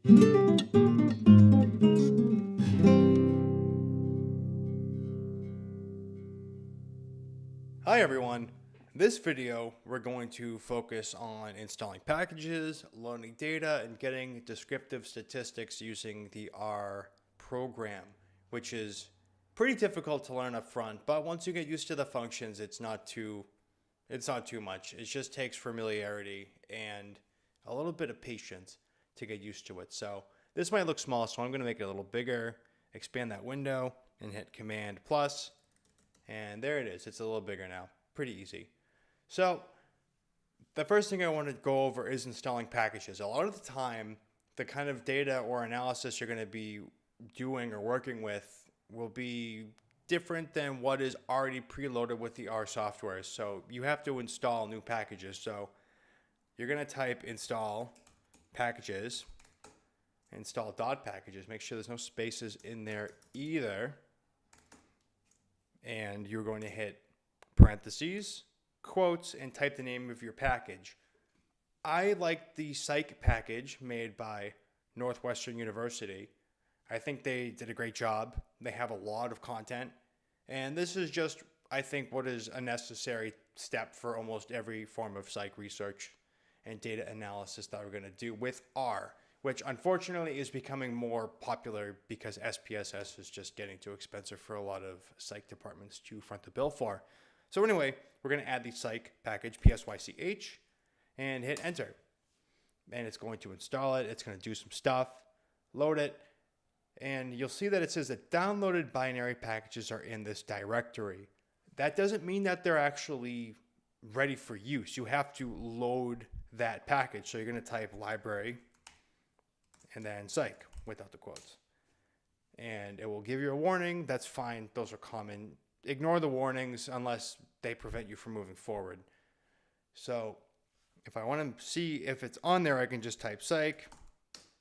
Hi everyone. This video we're going to focus on installing packages, loading data, and getting descriptive statistics using the R program, which is pretty difficult to learn up front, but once you get used to the functions, it's not too much. It just takes familiarity and a little bit of patience to get used to it. So this might look small, so I'm going to make it a little bigger, expand that window, and hit Command plus. And there it is. It's a little bigger now. Pretty easy. So the first thing I want to go over is installing packages. A lot of the time, the kind of data or analysis you're going to be doing or working with will be different than what is already preloaded with the R software. So you have to install new packages. So you're going to type install packages, install .packages. Make sure there's no spaces in there either. And you're going to hit parentheses, quotes, and type the name of your package. I like the Psych package made by Northwestern University. I think they did a great job. They have a lot of content. And this is just, I think, what is a necessary step for almost every form of psych research and data analysis that we're going to do with R, which unfortunately is becoming more popular because SPSS is just getting too expensive for a lot of psych departments to front the bill for. So anyway, we're going to add the Psych package, PSYCH, and hit enter. And it's going to install it. It's going to do some stuff, load it, and you'll see that it says that downloaded binary packages are in this directory. That doesn't mean that they're actually ready for use. You have to load that package. So you're going to type library and then Psych without the quotes. And it will give you a warning. That's fine. Those are common. Ignore the warnings unless they prevent you from moving forward. So if I want to see if it's on there, I can just type Psych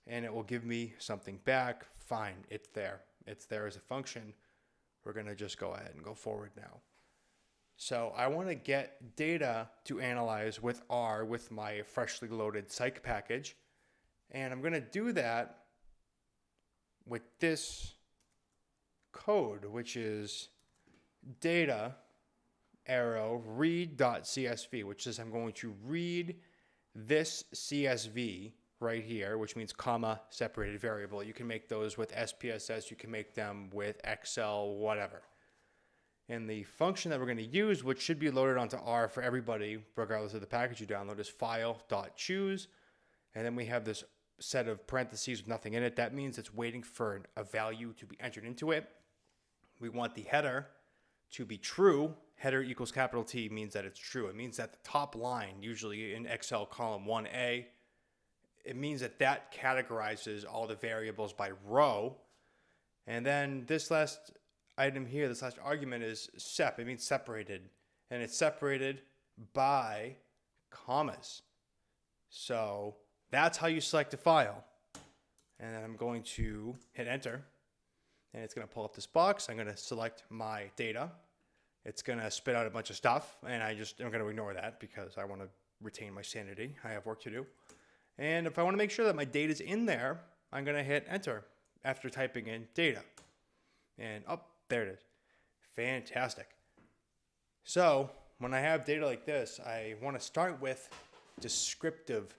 and it will give me something back. Fine. It's there. It's there as a function. We're going to just go ahead and go forward now. So I want to get data to analyze with R with my freshly loaded Psych package. And I'm going to do that with this code, which is data arrow read.csv, which is I'm going to read this CSV right here, which means comma separated variable. You can make those with SPSS. You can make them with Excel, whatever. And the function that we're going to use, which should be loaded onto R for everybody, regardless of the package you download, is file.choose. And then we have this set of parentheses with nothing in it. That means it's waiting for a value to be entered into it. We want the header to be true. Header equals capital T means that it's true. It means that the top line, usually in Excel column 1A, it means that that categorizes all the variables by row. And then this last item here, this last argument is sep. It means separated. And it's separated by commas. So that's how you select a file. And then I'm going to hit enter. And it's going to pull up this box. I'm going to select my data. It's going to spit out a bunch of stuff. And I'm going to ignore that because I want to retain my sanity. I have work to do. And if I want to make sure that my data is in there, I'm going to hit enter after typing in data. And there it is. Fantastic. So when I have data like this, I want to start with descriptive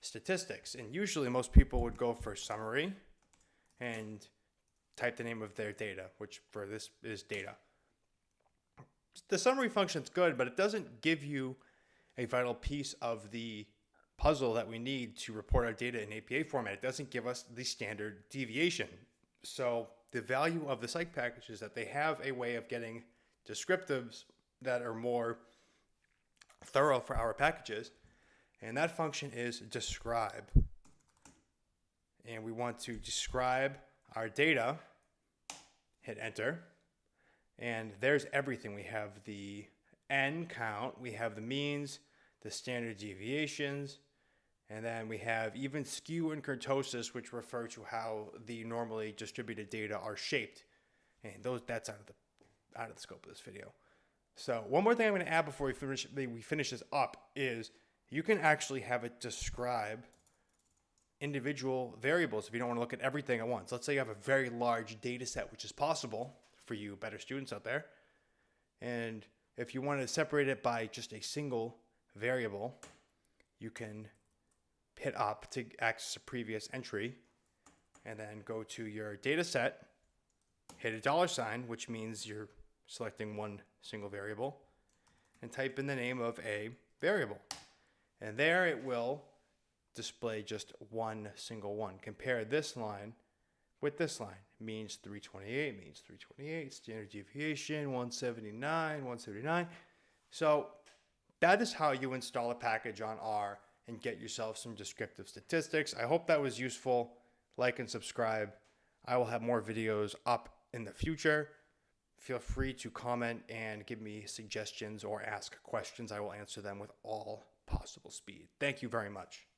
statistics. And usually most people would go for summary and type the name of their data, which for this is data. The summary function is good, but it doesn't give you a vital piece of the puzzle that we need to report our data in APA format. It doesn't give us the standard deviation. So the value of the Psych package is that they have a way of getting descriptives that are more thorough for our packages. And that function is describe. And we want to describe our data. Hit enter. And there's everything. We have the N count. We have the means, the standard deviations. And then we have even skew and kurtosis, which refer to how the normally distributed data are shaped. And that's out of the scope of this video. So one more thing I'm going to add before we finish this up is you can actually have it describe individual variables if you don't want to look at everything at once. Let's say you have a very large data set, which is possible for you better students out there. And if you want to separate it by just a single variable, you can hit up to access a previous entry and then go to your data set, hit a $, which means you're selecting one single variable, and type in the name of a variable. And there it will display just one single one. Compare this line with this line. Means 328, means 328, standard deviation, 179, 179. So that is how you install a package on R and get yourself some descriptive statistics. I hope that was useful. Like and subscribe. I will have more videos up in the future. Feel free to comment and give me suggestions or ask questions. I will answer them with all possible speed. Thank you very much.